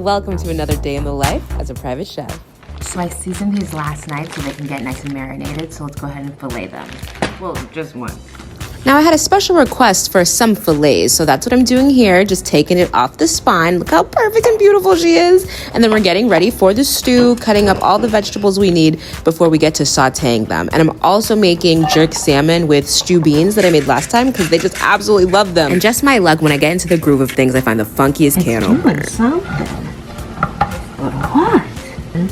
Welcome to another day in the life as a private chef. So I seasoned these last night so they can get nice and marinated, so let's go ahead and fillet them. Well, just one. Now I had a special request for some fillets, so that's what I'm doing here, just taking it off the spine. Look how perfect and beautiful she is. And then we're getting ready for the stew, cutting up all the vegetables we need before we get to sauteing them. And I'm also making jerk salmon with stew beans that I made last time because they just absolutely love them. And just my luck, when I get into the groove of things, I find the funkiest can opener. Something. But what? And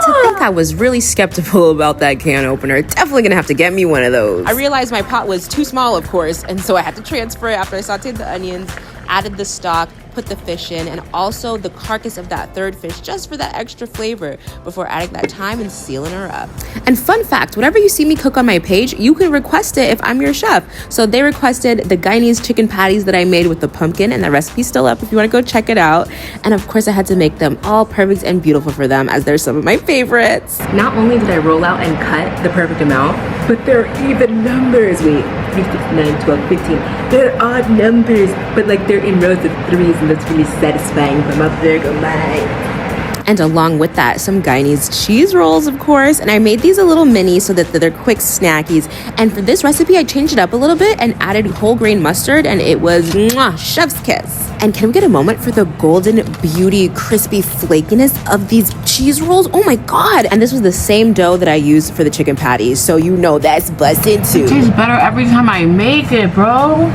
to think I was really skeptical about that can opener, definitely gonna have to get me one of those. I realized my pot was too small, of course, and so I had to transfer it after I sauteed the onions, added the stock, put the fish in, and also the carcass of that third fish just for that extra flavor before adding that thyme and sealing her up. And fun fact, whenever you see me cook on my page, you can request it if I'm your chef. So they requested the Guyanese chicken patties that I made with the pumpkin, and the recipe's still up if you want to go check it out. And of course I had to make them all perfect and beautiful for them, as they're some of my favorites. Not only did I roll out and cut the perfect amount, but they're even numbers. Wait, 3, 6, 9, 12, 15. They're odd numbers, but like they're in rows of 3s, and that's really satisfying if I'm up there going, bye. And along with that, some Guyanese cheese rolls, of course. And I made these a little mini so that they're quick snackies. And for this recipe, I changed it up a little bit and added whole grain mustard, and it was mwah, chef's kiss. And can we get a moment for the golden beauty, crispy flakiness of these cheese rolls? Oh my God. And this was the same dough that I used for the chicken patties, so you know that's busted too. It tastes better every time I make it, bro.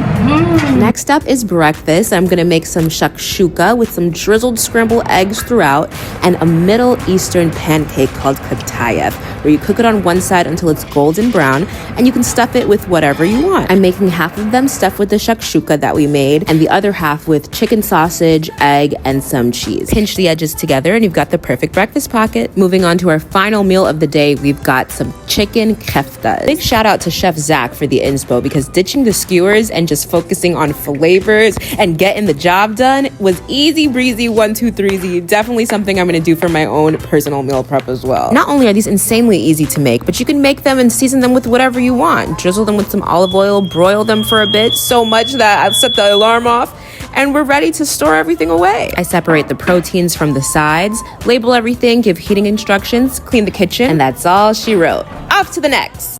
Next up is breakfast. I'm gonna make some shakshuka with some drizzled scrambled eggs throughout, and a Middle Eastern pancake called katayef, where you cook it on one side until it's golden brown, and you can stuff it with whatever you want. I'm making half of them stuffed with the shakshuka that we made, and the other half with chicken sausage, egg, and some cheese. Pinch the edges together, and you've got the perfect breakfast pocket. Moving on to our final meal of the day, we've got some chicken keftas. Big shout out to Chef Zach for the inspo, because ditching the skewers and just focusing on flavors and getting the job done was easy breezy, 1, 2, 3 Definitely something I'm gonna do for my own personal meal prep as well. Not only are these insanely easy to make, but you can make them and season them with whatever you want. Drizzle them with some olive oil, broil them for a bit, so much that I've set the alarm off, and we're ready to store everything away. I separate the proteins from the sides, label everything, give heating instructions, clean the kitchen, and that's all she wrote. Off to the next.